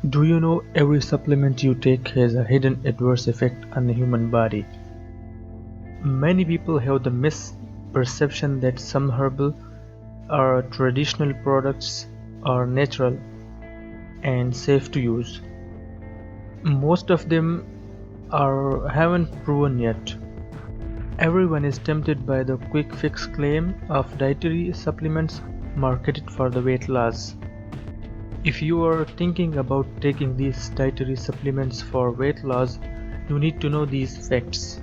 Do you know every supplement you take has a hidden adverse effect on the human body? Many people have the misperception that some herbal or traditional products are natural and safe to use. Most of them haven't proven yet. Everyone is tempted by the quick fix claim of dietary supplements marketed for the weight loss. If you are thinking about taking these dietary supplements for weight loss, you need to know these facts.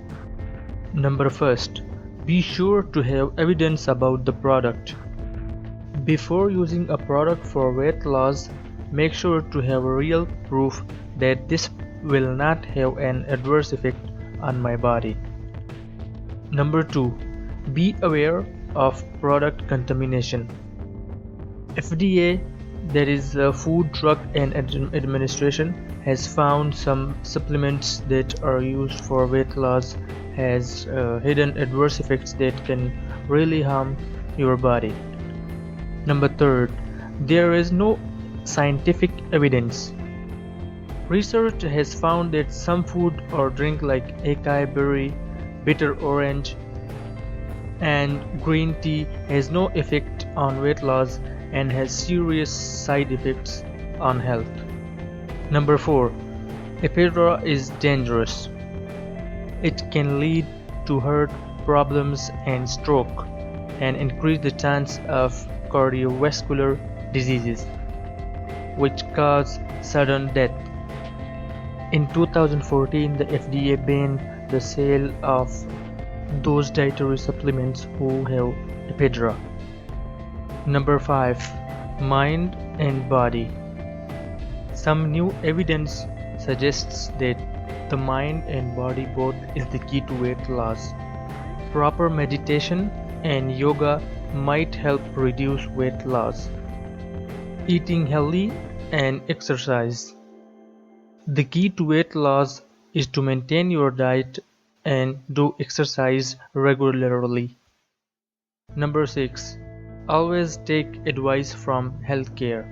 Number first, be sure to have evidence about the product. Before using a product for weight loss, make sure to have real proof that this will not have an adverse effect on my body. Number 2. Be aware of product contamination. FDA, that is Food, Drug and Administration, has found some supplements that are used for weight loss has hidden adverse effects that can really harm your body. Number 3. There is no scientific evidence. Research has found that some food or drink like acai berry, bitter orange, and green tea has no effect on weight loss and has serious side effects on health. Number 4. Ephedra is dangerous. It can lead to heart problems and stroke and increase the chance of cardiovascular diseases, which cause sudden death. In 2014, the FDA banned the sale of those dietary supplements who have Ephedra. Number 5. Mind and body. Some new evidence suggests that the mind and body both is the key to weight loss. Proper meditation and yoga might help reduce weight loss. Eating healthy and exercise. The key to weight loss is to maintain your diet and do exercise regularly. Number 6. Always take advice from healthcare.